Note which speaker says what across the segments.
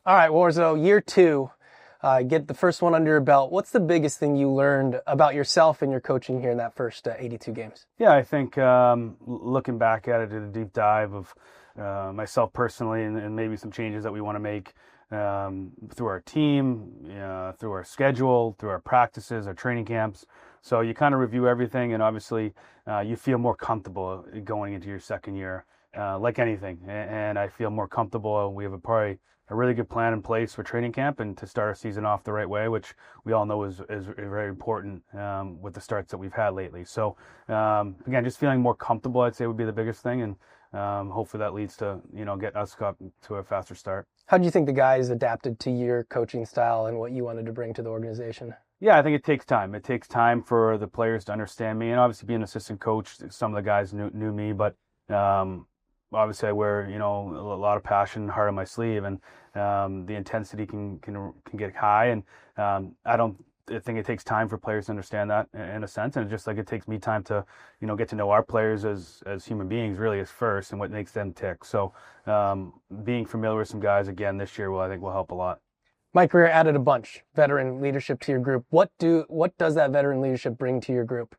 Speaker 1: All right, Warzo, year 2, get the first one under your belt. What's the biggest thing you learned about yourself and your coaching here in that first 82 games?
Speaker 2: Yeah, I think looking back at it, did a deep dive of myself personally and maybe some changes that we want to make through our team, through our schedule, through our practices, our training camps. So you kind of review everything, and obviously you feel more comfortable going into your second year, like anything. And I feel more comfortable. We have probably a really good plan in place for training camp and to start our season off the right way, which we all know is very important with the starts that we've had lately. So again, just feeling more comfortable, I'd say, would be the biggest thing, and hopefully that leads to get us up to a faster start.
Speaker 1: How do you think the guys adapted to your coaching style and what you wanted to bring to the organization?
Speaker 2: Yeah, I think it takes time. It takes time for the players to understand me, and obviously being an assistant coach, some of the guys knew me, but obviously I wear a lot of passion, heart on my sleeve, and the intensity can get high, and I think it takes time for players to understand that in a sense, and just like it takes me time to get to know our players as human beings really is first, and what makes them tick. So being familiar with some guys again this year I think will help a lot.
Speaker 1: My career added a bunch veteran leadership to your group. What does that veteran leadership bring to your group?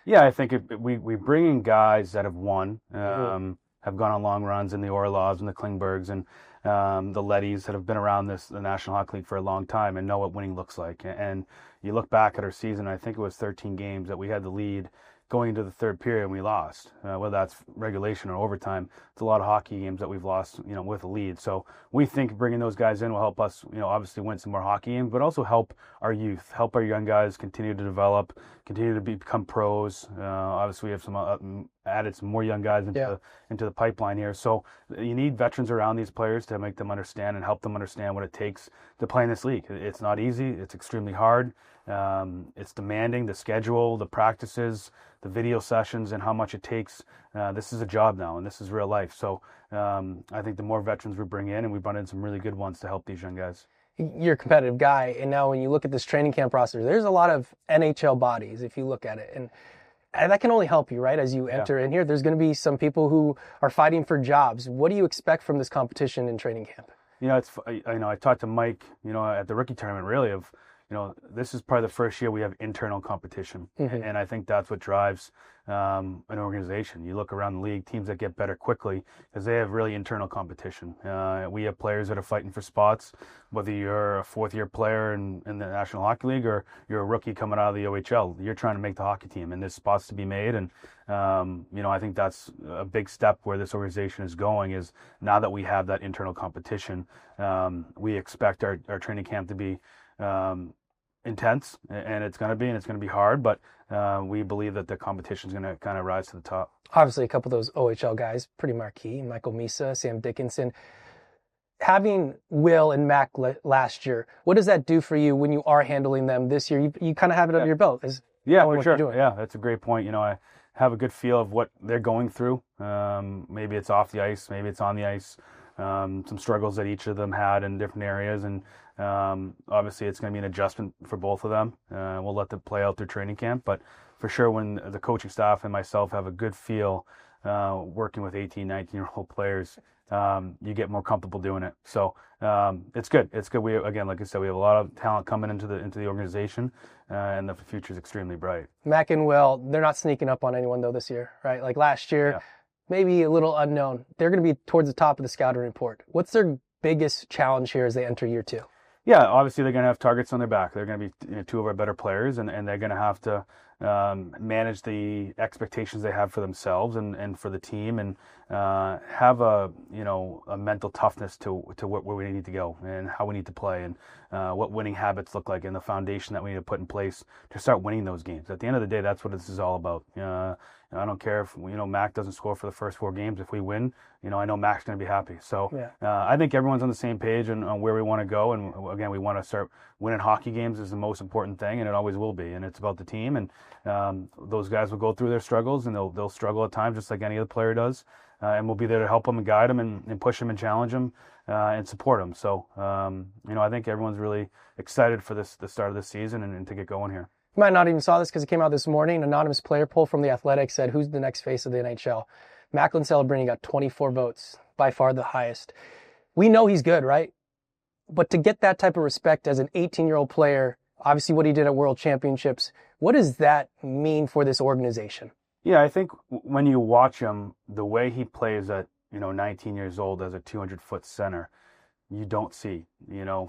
Speaker 2: Yeah, I think we bring in guys that have won, have gone on long runs in the Orlovs and the Klingbergs and the Lettys that have been around the National Hockey League for a long time and know what winning looks like. And you look back at our season, I think it was 13 games that we had the lead going into the third period and we lost, whether that's regulation or overtime. It's a lot of hockey games that we've lost, with a lead. So we think bringing those guys in will help us, obviously win some more hockey games, but also help our youth, help our young guys continue to develop, continue to become pros. Obviously we have added some more young guys into the pipeline here. So you need veterans around these players to make them understand and help them understand what it takes to play in this league. It's not easy. It's extremely hard. It's demanding, the schedule, the practices, the video sessions, and how much it takes. This is a job now, and this is real life. So I think the more veterans we bring in, and we brought in some really good ones to help these young guys.
Speaker 1: You're a competitive guy, and now when you look at this training camp roster, there's a lot of NHL bodies if you look at it, and that can only help you, right? As you enter in here, there's going to be some people who are fighting for jobs. What do you expect from this competition in training camp?
Speaker 2: I talked to Mike, at the rookie tournament, really, of this is probably the first year we have internal competition. Mm-hmm. And I think that's what drives an organization. You look around the league, teams that get better quickly because they have really internal competition. We have players that are fighting for spots, whether you're a fourth-year player in the National Hockey League or you're a rookie coming out of the OHL. You're trying to make the hockey team, and there's spots to be made. And, I think that's a big step where this organization is going is now that we have that internal competition, we expect our training camp to be intense, and it's going to be hard, but we believe that the competition is going to kind of rise to the top.
Speaker 1: Obviously, a couple of those OHL guys, pretty marquee, Michael Misa, Sam Dickinson. Having Will and Mac last year, what does that do for you when you are handling them this year? You kind of have it under your belt.
Speaker 2: For sure. Yeah, that's a great point. I have a good feel of what they're going through. Maybe it's off the ice, maybe it's on the ice. Some struggles that each of them had in different areas, and obviously it's going to be an adjustment for both of them. We'll let them play out their training camp, but for sure when the coaching staff and myself have a good feel working with 18, 19-year-old players, you get more comfortable doing it. So it's good. It's good. Like I said, we have a lot of talent coming into the organization, and the future is extremely bright.
Speaker 1: Mac and Will, they're not sneaking up on anyone though this year, right? Like last year. Yeah. Maybe a little unknown. They're going to be towards the top of the scouting report. What's their biggest challenge here as they enter year 2?
Speaker 2: Yeah, obviously they're going to have targets on their back. They're going to be two of our better players, and they're going to have to manage the expectations they have for themselves and for the team, and have a mental toughness to where we need to go and how we need to play and what winning habits look like and the foundation that we need to put in place to start winning those games. At the end of the day, that's what this is all about. I don't care if Mac doesn't score for the first 4 games. If we win, I know Mac's going to be happy. So I think everyone's on the same page on where we want to go. And again, we want to start winning hockey games is the most important thing, and it always will be. And it's about the team. And those guys will go through their struggles, and they'll struggle at times, just like any other player does. And we'll be there to help them and guide them and push them and challenge them and support them. So I think everyone's really excited for the start of this season and to get going here.
Speaker 1: You might not even saw this because it came out this morning. An anonymous player poll from The Athletic said, who's the next face of the NHL? Macklin Celebrini got 24 votes, by far the highest. We know he's good, right? But to get that type of respect as an 18-year-old player, obviously what he did at World Championships, what does that mean for this organization?
Speaker 2: Yeah, I think when you watch him, the way he plays at, 19 years old as a 200-foot center, you don't see,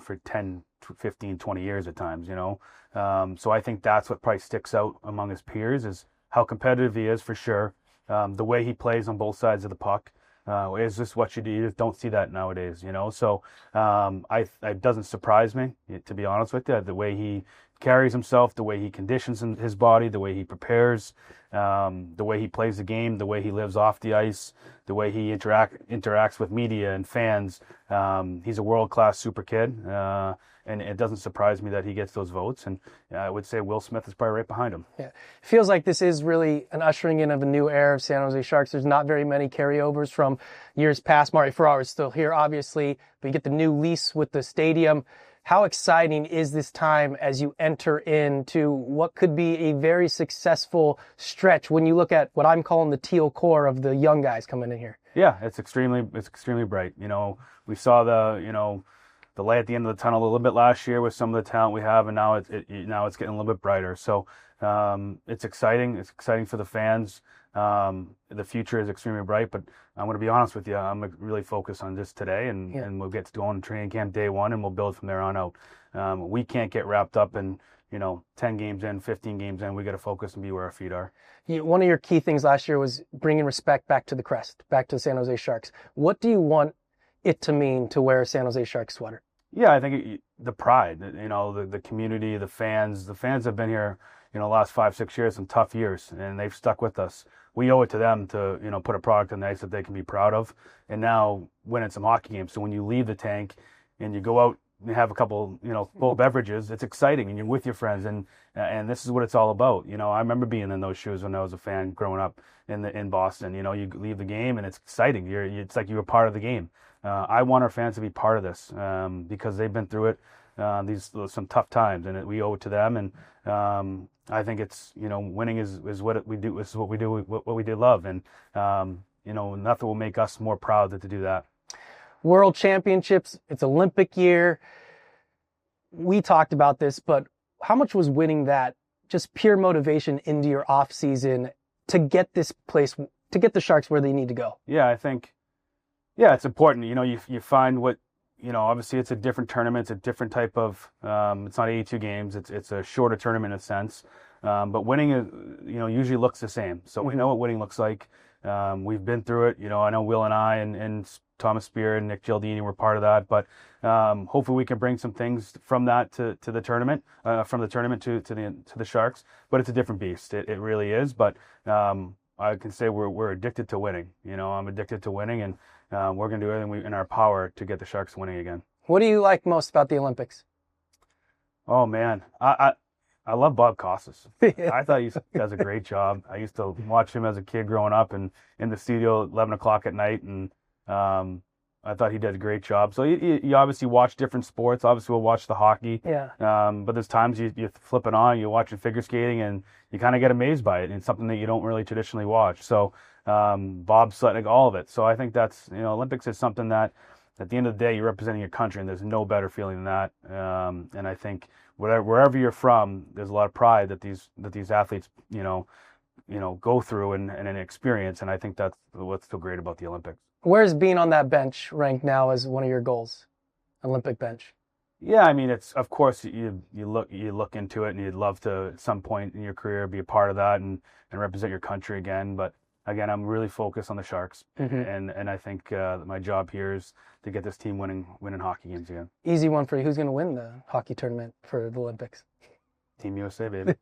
Speaker 2: for 10, 15, 20 years at times, So I think that's what probably sticks out among his peers is how competitive he is for sure. The way he plays on both sides of the puck is just what you do. You just don't see that nowadays, So it doesn't surprise me, to be honest with you, the way he carries himself, the way he conditions his body, the way he prepares, the way he plays the game, the way he lives off the ice, the way he interacts with media and fans. He's a world-class super kid, and it doesn't surprise me that he gets those votes. And I would say Will Smith is probably right behind him.
Speaker 1: Yeah, it feels like this is really an ushering in of a new era of San Jose Sharks. There's not very many carryovers from years past. Marty Ferraro is still here, obviously, but you get the new lease with the stadium. How exciting is this time as you enter into what could be a very successful stretch when you look at what I'm calling the teal core of the young guys coming in here?
Speaker 2: Yeah, it's extremely bright. We saw the light at the end of the tunnel a little bit last year with some of the talent we have, and now it's getting a little bit brighter. So it's exciting. It's exciting for the fans. The future is extremely bright, but I'm going to be honest with you. I'm really focused on just today, and we'll get to go on training camp day one, and we'll build from there on out. We can't get wrapped up in 10 games in, 15 games in. We got to focus and be where our feet are.
Speaker 1: One of your key things last year was bringing respect back to the crest, back to the San Jose Sharks. What do you want it to mean to wear a San Jose Sharks sweater?
Speaker 2: Yeah, I think the pride, the community, the fans. The fans have been here, the last 5-6 years, some tough years, and they've stuck with us. We owe it to them to, put a product on the ice that they can be proud of, and now winning some hockey games. So when you leave the tank and you go out and have a couple, full beverages, it's exciting, and you're with your friends, and this is what it's all about. I remember being in those shoes when I was a fan growing up in Boston. You leave the game and it's exciting. It's like you were part of the game. I want our fans to be part of this because they've been through it, some tough times, and we owe it to them. And I think it's winning is what we do. This is what we do. What we did love, and nothing will make us more proud than to do that.
Speaker 1: World Championships. It's Olympic year. We talked about this, but how much was winning that just pure motivation into your off season to get this place, to get the Sharks where they need to go?
Speaker 2: Yeah, I think. Yeah, it's important. You find what, obviously it's a different tournament. It's a different type of, it's not 82 games. It's a shorter tournament in a sense. But winning, usually looks the same. So we know what winning looks like. We've been through it. I know Will and I and Thomas Spear and Nick Gialdini were part of that. But hopefully we can bring some things from that to the tournament, from the tournament to the Sharks. But it's a different beast. It really is. But I can say we're addicted to winning. I'm addicted to winning, and we're going to do everything in our power to get the Sharks winning again.
Speaker 1: What do you like most about the Olympics?
Speaker 2: Oh, man. I love Bob Costas. I thought he does a great job. I used to watch him as a kid growing up and in the studio at 11 o'clock at night, and I thought he did a great job. So you obviously watch different sports. Obviously, we'll watch the hockey.
Speaker 1: Yeah.
Speaker 2: But there's times you flip it on, you're watching figure skating, and you kind of get amazed by it. And it's something that you don't really traditionally watch. So bobsledding, all of it. So I think that's, Olympics is something that at the end of the day, you're representing your country, and there's no better feeling than that. And I think wherever you're from, there's a lot of pride that these athletes, go through and an experience. And I think that's what's so great about the Olympics.
Speaker 1: Where's being on that bench ranked now as one of your goals? Olympic bench.
Speaker 2: Yeah, I mean, it's, of course, you look into it, and you'd love to at some point in your career be a part of that and represent your country again. But again, I'm really focused on the Sharks, and I think my job here is to get this team winning hockey games again.
Speaker 1: Easy one for you. Who's going to win the hockey tournament for the Olympics?
Speaker 2: Team USA, baby.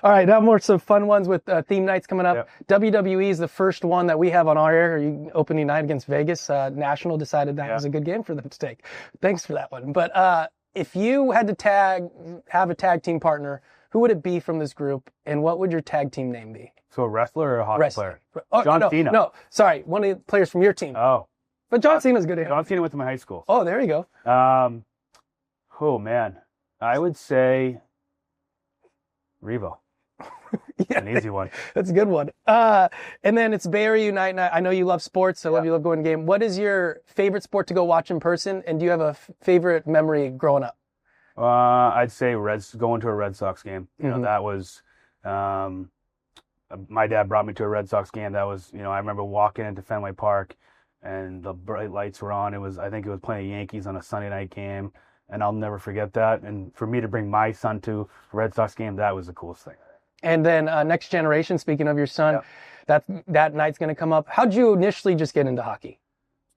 Speaker 1: All right, now more some fun ones with theme nights coming up.
Speaker 2: Yep.
Speaker 1: WWE is the first one that we have on our air. Opening night against Vegas. National decided that was a good game for them to take. Thanks for that one. But if you had to have a tag team partner, who would it be from this group, and what would your tag team name be?
Speaker 2: So a wrestler or a hockey player?
Speaker 1: Oh,
Speaker 2: John Cena.
Speaker 1: No, sorry, one of the players from your team.
Speaker 2: Oh.
Speaker 1: But John Cena's good.
Speaker 2: John Cena went to my high school.
Speaker 1: Oh, there you go.
Speaker 2: Oh, man. I would say Revo.
Speaker 1: Yeah,
Speaker 2: An easy one.
Speaker 1: that's a good one. And then it's Bay Area Unite. And I know you love sports. So I love you love going to game. What is your favorite sport to go watch in person? And do you have a favorite memory growing up?
Speaker 2: I'd say going to a Red Sox game. You know, that was, my dad brought me to a Red Sox game. That was, you know, I remember walking into Fenway Park and the bright lights were on. I think it was playing Yankees on a Sunday night game. And I'll never forget that. And for me to bring my son to a Red Sox game, that was the coolest thing.
Speaker 1: And then next generation, speaking of your son, that night's going to come up. How'd you initially just get into hockey?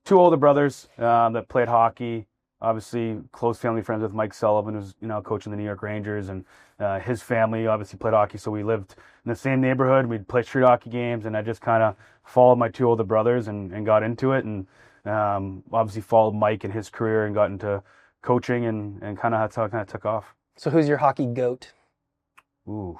Speaker 2: Two older brothers that played hockey. Obviously, close family friends with Mike Sullivan, who's, you know, coaching the New York Rangers, and his family obviously played hockey. So we lived in the same neighborhood. We'd play street hockey games, and I just kind of followed my two older brothers and got into it, and obviously followed Mike in his career and got into coaching, and kind of that's how it kind of took off.
Speaker 1: So who's your hockey goat?
Speaker 2: Ooh,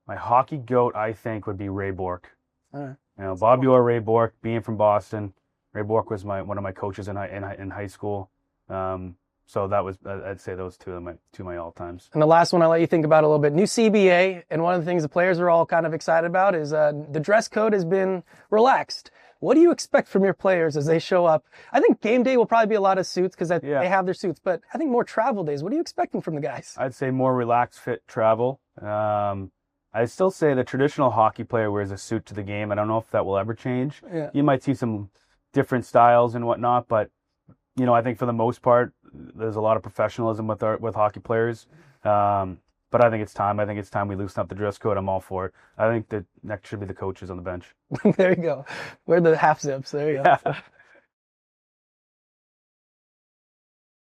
Speaker 2: my hockey goat, I think, would be Ray Bork.
Speaker 1: All right.
Speaker 2: You know, Bobby Orr, Ray Bork, being from Boston. Ray Bork was one of my coaches in high school. So that was, I'd say those two of my all times.
Speaker 1: And the last one I'll let you think about a little bit. New CBA, and one of the things the players are all kind of excited about is the dress code has been relaxed. What do you expect from your players as they show up? I think game day will probably be a lot of suits because they have their suits, but I think more travel days. What are you expecting from the guys?
Speaker 2: I'd say more relaxed, fit travel. I still say the traditional hockey player wears a suit to the game. I don't know if that will ever change. Yeah. You might see some different styles and whatnot, but you know, I think for the most part, there's a lot of professionalism with hockey players. But I think it's time. I think it's time we loosen up the dress code. I'm all for it. I think that next should be the coaches on the bench.
Speaker 1: There you go. We're the half zips. There you go.